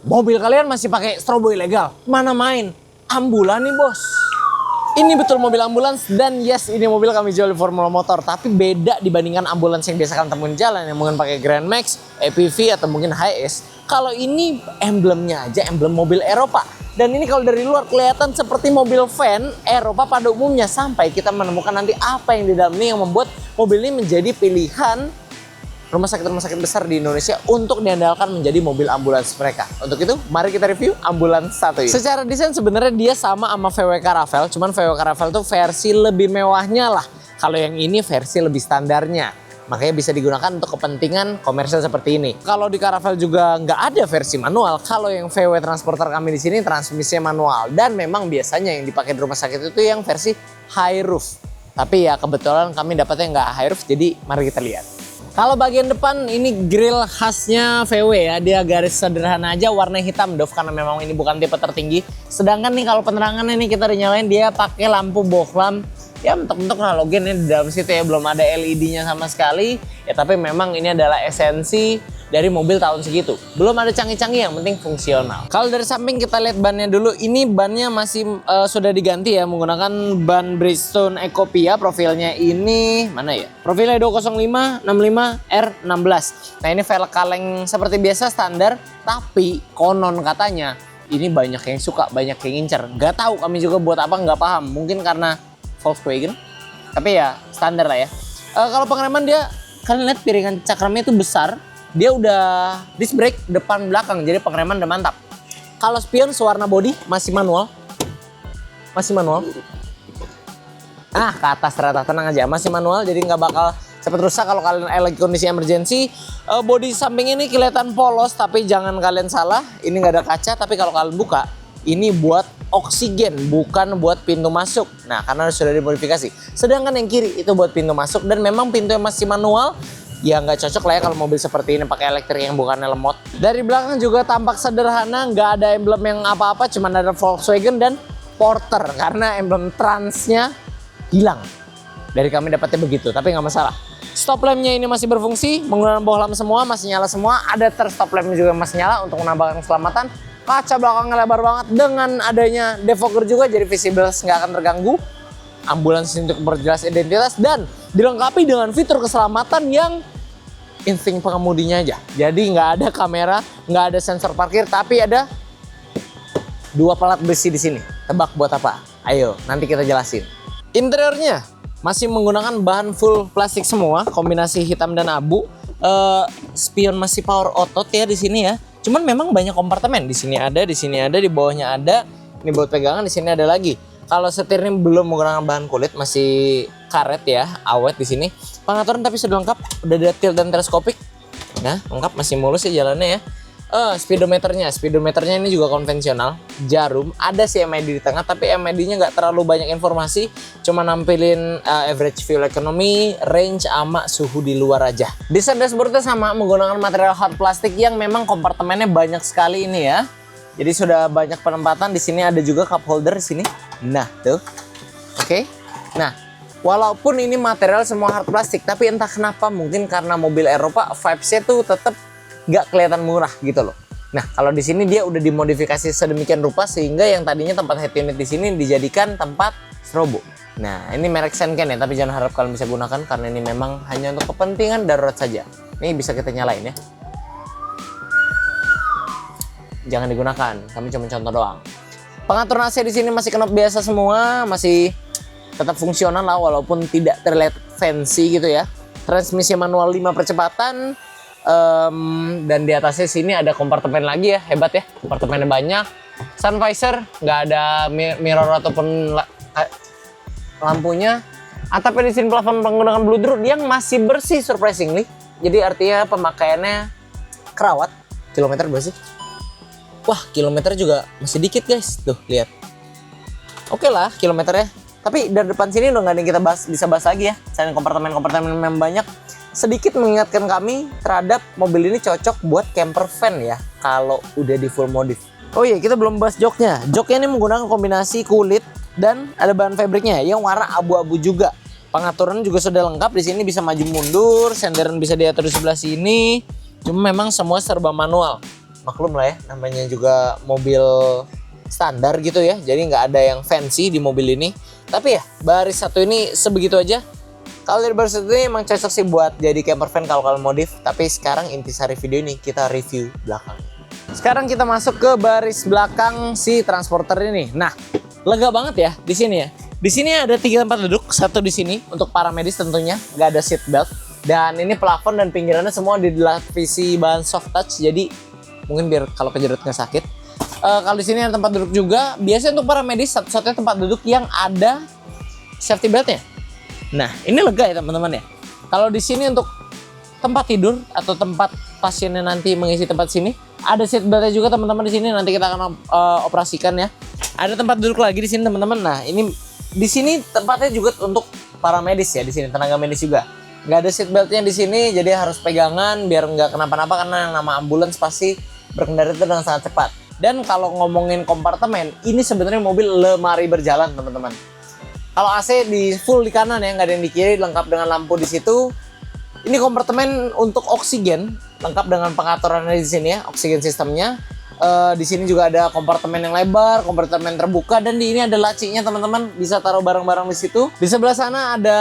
Mobil kalian masih pakai strobo ilegal? Mana main? Ambulan nih bos. Ini betul mobil ambulans dan yes ini mobil kami jual di Formula Motor. Tapi beda dibandingkan ambulans yang biasa kalian temuin jalan yang mungkin pakai Grand Max, EPV atau mungkin HS. Kalau ini emblemnya aja emblem mobil Eropa. Dan ini kalau dari luar kelihatan seperti mobil van Eropa pada umumnya. Sampai kita menemukan nanti apa yang di dalam ini yang membuat mobil ini menjadi pilihan rumah sakit besar di Indonesia untuk diandalkan menjadi mobil ambulans mereka. Untuk itu, mari kita review ambulans satu ini. Secara desain sebenarnya dia sama VW Caravelle, cuman VW Caravelle tuh versi lebih mewahnya lah. Kalau yang ini versi lebih standarnya. Makanya bisa digunakan untuk kepentingan komersial seperti ini. Kalau di Caravelle juga nggak ada versi manual. Kalau yang VW Transporter kami di sini transmisinya manual. Dan memang biasanya yang dipakai di rumah sakit itu yang versi high roof. Tapi ya kebetulan kami dapatnya nggak high roof, jadi mari kita lihat. Kalau bagian depan ini grill khasnya VW ya, dia garis sederhana aja warna hitam doff karena memang ini bukan tipe tertinggi. Sedangkan nih kalau penerangan ini kita dinyalain dia pakai lampu bohlam ya mentok-mentok halogen ini di dalam situ ya, belum ada LED-nya sama sekali. Ya tapi memang ini adalah esensi dari mobil tahun segitu. Belum ada canggih-canggih, yang penting fungsional. Kalau dari samping kita lihat bannya dulu, ini bannya masih sudah diganti ya menggunakan ban Bridgestone Ecopia. Profilnya ini mana ya? Profilnya 205 65 R16. Nah ini velg kaleng seperti biasa standar, tapi konon katanya ini banyak yang suka, banyak yang ngincer. Gak tahu kami juga buat apa, nggak paham. Mungkin karena Volkswagen, tapi ya standar lah ya. Kalau pengereman dia, kalian lihat piringan cakramnya itu besar. Dia udah disc brake depan belakang, jadi pengereman udah mantap. Kalau spion sewarna body masih manual. Masih manual. Ah, ke atas ternyata, tenang aja, masih manual jadi nggak bakal cepet rusak kalau kalian lagi kondisi emergency. Body samping ini kelihatan polos, tapi jangan kalian salah, ini nggak ada kaca, tapi kalau kalian buka, ini buat oksigen, bukan buat pintu masuk. Nah, karena sudah dimodifikasi. Sedangkan yang kiri itu buat pintu masuk dan memang pintunya masih manual. Ya nggak cocok lah ya kalau mobil seperti ini pakai elektrik yang bukannya lemot. Dari belakang juga tampak sederhana, nggak ada emblem yang apa-apa, cuman ada Volkswagen dan Porter karena emblem transnya hilang. Dari kami dapatnya begitu, tapi nggak masalah. Stop lampnya ini masih berfungsi, menggunakan bohlam semua, masih nyala semua. Ada stop lampnya juga masih nyala untuk menambahkan keselamatan. Kaca belakangnya lebar banget, dengan adanya defogger juga jadi visible nggak akan terganggu. Ambulans untuk memperjelas identitas dan dilengkapi dengan fitur keselamatan yang insting pengemudinya aja. Jadi nggak ada kamera, nggak ada sensor parkir, tapi ada 2 pelat besi di sini. Tebak buat apa? Ayo, nanti kita jelasin. Interiornya masih menggunakan bahan full plastik semua, kombinasi hitam dan abu. Spion masih power otot ya di sini ya. Cuman memang banyak kompartemen. Di sini ada, di bawahnya ada. Ini buat pegangan, di sini ada lagi. Kalau setir ini belum menggunakan bahan kulit, masih karet ya, awet di sini. Pengaturan tapi sudah lengkap, udah ada tilt dan teleskopik. Nah, lengkap, masih mulus ya jalannya ya. Speedometernya ini juga konvensional, jarum. Ada sih MID di tengah, tapi MID-nya nggak terlalu banyak informasi. Cuma nampilin average fuel economy, range, sama suhu di luar aja. Desain dashboardnya sama, menggunakan material hard plastik yang memang kompartemennya banyak sekali ini ya. Jadi sudah banyak penempatan. Di sini ada juga cup holder di sini. Nah, tuh. Oke. Nah, walaupun ini material semua hard plastik, tapi entah kenapa mungkin karena mobil Eropa vibes-nya tuh tetap nggak kelihatan murah gitu loh. Nah, kalau di sini dia udah dimodifikasi sedemikian rupa sehingga yang tadinya tempat head unit di sini dijadikan tempat strobo. Nah, ini merek Senken ya, tapi jangan harap kalian bisa gunakan karena ini memang hanya untuk kepentingan darurat saja. Ini bisa kita nyalain ya. Jangan digunakan, kami cuma contoh doang. Pengaturan AC di sini masih knop biasa semua, masih tetap fungsional lah walaupun tidak terlihat fancy gitu ya. Transmisi manual 5 percepatan, dan di atasnya sini ada kompartemen lagi ya, hebat ya, kompartemennya banyak. Sun visor, nggak ada mirror ataupun lampunya. Atapnya di sini plafon menggunakan Bluetooth yang masih bersih surprisingly. Jadi artinya pemakaiannya kerawat. Kilometer berapa sih? Wah, kilometer juga masih dikit guys. Tuh, lihat. Oke lah kilometernya. Tapi dari depan sini udah nggak ada yang kita bisa bahas lagi ya. Selain kompartemen yang banyak. Sedikit mengingatkan kami terhadap mobil ini cocok buat camper van ya. Kalau udah di full modif. Oh iya, kita belum bahas joknya. Joknya ini menggunakan kombinasi kulit dan ada bahan fabriknya yang warna abu-abu juga. Pengaturan juga sudah lengkap. Di sini bisa maju mundur, senderan bisa diatur di sebelah sini. Cuma memang semua serba manual. maklum lah ya, namanya juga mobil standar gitu ya, jadi nggak ada yang fancy di mobil ini. Tapi ya baris satu ini sebegitu aja. Kalau dari baris satu ini emang cocok sih buat jadi camper van kalau kalian modif. Tapi sekarang intisari video ini kita review belakang. Sekarang kita masuk ke baris belakang si transporter ini. Nah, lega banget ya di sini ya. Di sini ada 3 tempat duduk, satu di sini untuk para medis tentunya, nggak ada seat belt. Dan ini plafon dan pinggirannya semua dilapisi bahan soft touch, jadi mungkin biar kalau kejedot nggak sakit. Kalau di sini ada tempat duduk juga. Biasanya untuk para medis satu-satunya tempat duduk yang ada safety beltnya. Nah, ini lega ya teman-teman ya. Kalau di sini untuk tempat tidur atau tempat pasiennya nanti mengisi tempat sini, ada seat beltnya juga teman-teman di sini. Nanti kita akan operasikan ya. Ada tempat duduk lagi di sini teman-teman. Nah, ini di sini tempatnya juga untuk para medis ya. Di sini tenaga medis juga. Nggak ada seat beltnya di sini, jadi harus pegangan biar nggak kenapa-napa karena yang nama ambulans pasti berkendara itu dengan sangat cepat. Dan kalau ngomongin kompartemen, ini sebenarnya mobil lemari berjalan teman-teman. Kalau AC di full di kanan ya, nggak ada yang di kiri, lengkap dengan lampu di situ. Ini kompartemen untuk oksigen, lengkap dengan pengaturannya di sini ya, oksigen sistemnya. Di sini juga ada kompartemen yang lebar, kompartemen terbuka, dan di ini ada lacinya teman-teman, bisa taruh barang-barang di situ. Di sebelah sana ada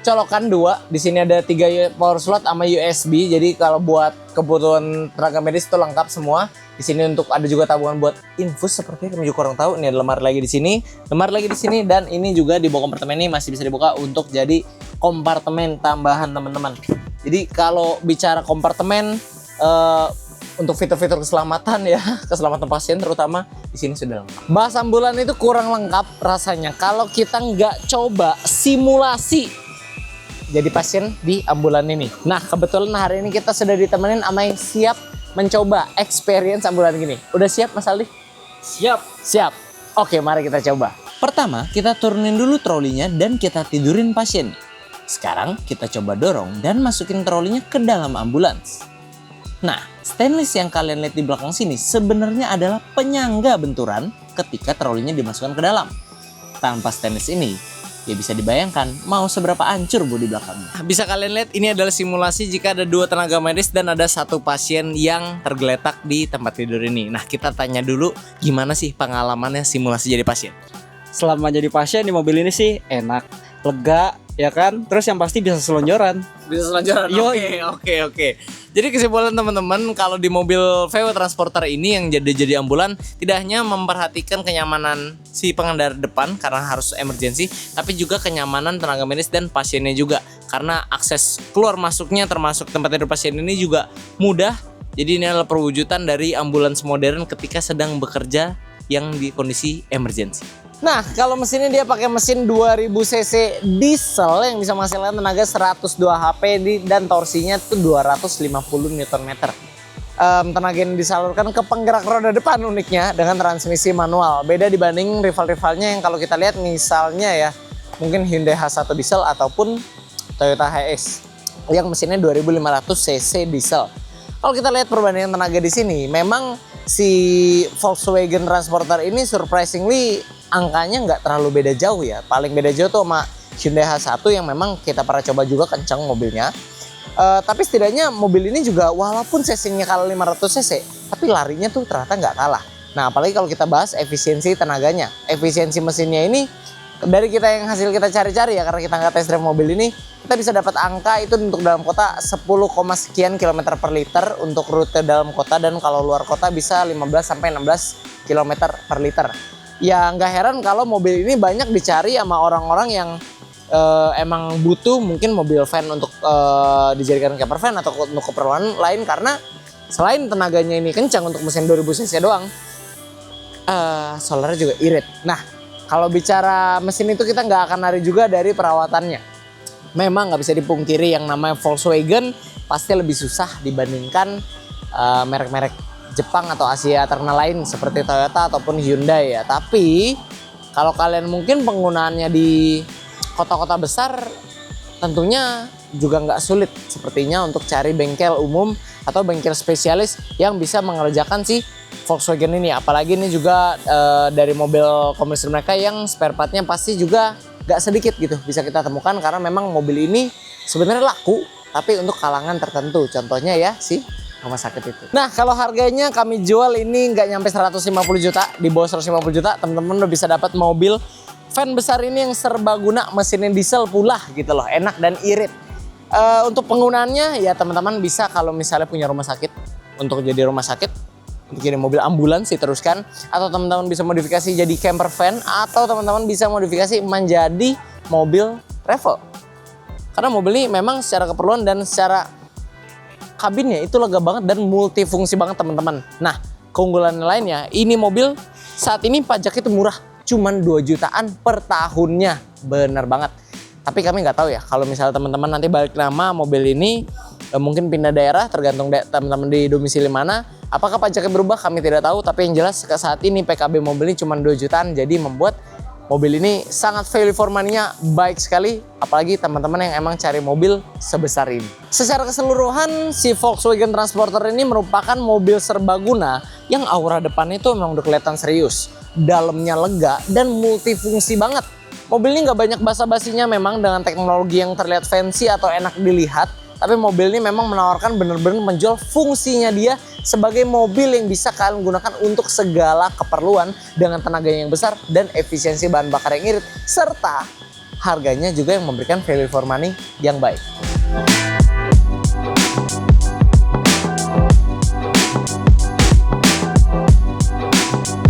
colokan 2. Di sini ada 3 power slot sama USB. Jadi kalau buat kebutuhan tenaga medis itu lengkap semua. Di sini untuk ada juga tabungan buat infus sepertinya, kami juga kurang tahu. Ini ada lemari lagi di sini, lemari lagi di sini, dan ini juga di bawah kompartemen ini masih bisa dibuka untuk jadi kompartemen tambahan teman-teman. Jadi kalau bicara kompartemen untuk fitur-fitur keselamatan ya, keselamatan pasien terutama di sini sudah lengkap. Bahas ambulan itu kurang lengkap rasanya kalau kita nggak coba simulasi jadi pasien di ambulan ini. Nah, kebetulan hari ini kita sudah ditemenin sama yang siap mencoba experience ambulan gini. Udah siap Mas Aldi? Siap. Siap. Oke, mari kita coba. Pertama, kita turunin dulu trolinya dan kita tidurin pasien. Sekarang kita coba dorong dan masukin trolinya ke dalam ambulans. Nah, stainless yang kalian lihat di belakang sini sebenarnya adalah penyangga benturan ketika trolinya dimasukkan ke dalam. Tanpa stainless ini, ya bisa dibayangkan mau seberapa hancur bodi belakangnya. Bisa kalian lihat ini adalah simulasi jika ada 2 tenaga medis dan ada 1 pasien yang tergeletak di tempat tidur ini. Nah, kita tanya dulu gimana sih pengalamannya simulasi jadi pasien. Selama jadi pasien di mobil ini sih enak, lega, ya kan? Terus yang pasti bisa selonjoran. Bisa selonjoran? Oke. Jadi kesimpulan teman-teman, kalau di mobil VW Transporter ini yang jadi ambulan tidak hanya memperhatikan kenyamanan si pengendara depan karena harus emergensi, tapi juga kenyamanan tenaga medis dan pasiennya juga. Karena akses keluar masuknya termasuk tempat tidur pasien ini juga mudah. Jadi ini adalah perwujudan dari ambulans modern ketika sedang bekerja yang di kondisi emergensi. Nah, kalau mesinnya dia pakai mesin 2000 cc diesel yang bisa menghasilkan tenaga 102 HP dan torsinya itu 250 Nm. Tenaga yang disalurkan ke penggerak roda depan uniknya dengan transmisi manual. Beda dibanding rival-rivalnya yang kalau kita lihat misalnya ya, mungkin Hyundai H1 diesel ataupun Toyota HS yang mesinnya 2500 cc diesel. Kalau kita lihat perbandingan tenaga di sini, memang si Volkswagen Transporter ini surprisingly angkanya nggak terlalu beda jauh ya. Paling beda jauh tuh sama Hyundai H1 yang memang kita pernah coba juga kencang mobilnya. Tapi setidaknya mobil ini juga walaupun cc-nya kalah 500 cc, tapi larinya tuh ternyata nggak kalah. Nah, apalagi kalau kita bahas efisiensi tenaganya, efisiensi mesinnya ini dari kita yang hasil kita cari-cari ya, karena kita nggak test drive mobil ini, kita bisa dapat angka itu untuk dalam kota 10, sekian kilometer per liter untuk rute dalam kota, dan kalau luar kota bisa 15 sampai 16 kilometer per liter. Ya nggak heran kalau mobil ini banyak dicari sama orang-orang yang emang butuh mungkin mobil van untuk dijadikan camper van atau untuk keperluan lain, karena selain tenaganya ini kencang untuk mesin 2000 cc doang, solarnya juga irit. Nah, kalau bicara mesin itu kita nggak akan lari juga dari perawatannya. Memang nggak bisa dipungkiri yang namanya Volkswagen pasti lebih susah dibandingkan merek-merek Jepang atau Asia terkenal lain seperti Toyota ataupun Hyundai ya. Tapi kalau kalian mungkin penggunaannya di kota-kota besar, tentunya juga nggak sulit sepertinya untuk cari bengkel umum atau bengkel spesialis yang bisa mengerjakan si Volkswagen ini. Apalagi ini juga dari mobil komersil mereka yang spare partnya pasti juga gak sedikit gitu bisa kita temukan, karena memang mobil ini sebenarnya laku tapi untuk kalangan tertentu. Contohnya ya si rumah sakit itu. Nah, kalau harganya kami jual ini nggak nyampe 150 juta, di bawah 150 juta, teman-teman udah bisa dapat mobil van besar ini yang serbaguna, mesinnya diesel pula gitu loh, enak dan irit. Untuk penggunaannya ya teman-teman bisa kalau misalnya punya rumah sakit, untuk jadi rumah sakit, untuk jadi mobil ambulans diteruskan, atau teman-teman bisa modifikasi jadi camper van, atau teman-teman bisa modifikasi menjadi mobil travel. Karena mobil ini memang secara keperluan dan secara kabinnya itu lega banget dan multifungsi banget teman-teman. Nah, keunggulan lainnya, ini mobil saat ini pajak itu murah, cuman 2 jutaan per tahunnya. Bener banget. Tapi kami nggak tahu ya, kalau misalnya teman-teman nanti balik nama mobil ini, mungkin pindah daerah, tergantung teman-teman di domisili mana. Apakah pajaknya berubah? Kami tidak tahu. Tapi yang jelas saat ini PKB mobil ini cuma 2 jutaan, jadi membuat mobil ini sangat value for money-nya baik sekali, apalagi teman-teman yang emang cari mobil sebesar ini. Secara keseluruhan, si Volkswagen Transporter ini merupakan mobil serbaguna yang aura depannya itu memang udah kelihatan serius, dalamnya lega, dan multifungsi banget. Mobil ini nggak banyak basa-basinya memang dengan teknologi yang terlihat fancy atau enak dilihat, tapi mobil ini memang menawarkan benar-benar menjual fungsinya dia sebagai mobil yang bisa kalian gunakan untuk segala keperluan dengan tenaga yang besar dan efisiensi bahan bakar yang irit, serta harganya juga yang memberikan value for money yang baik.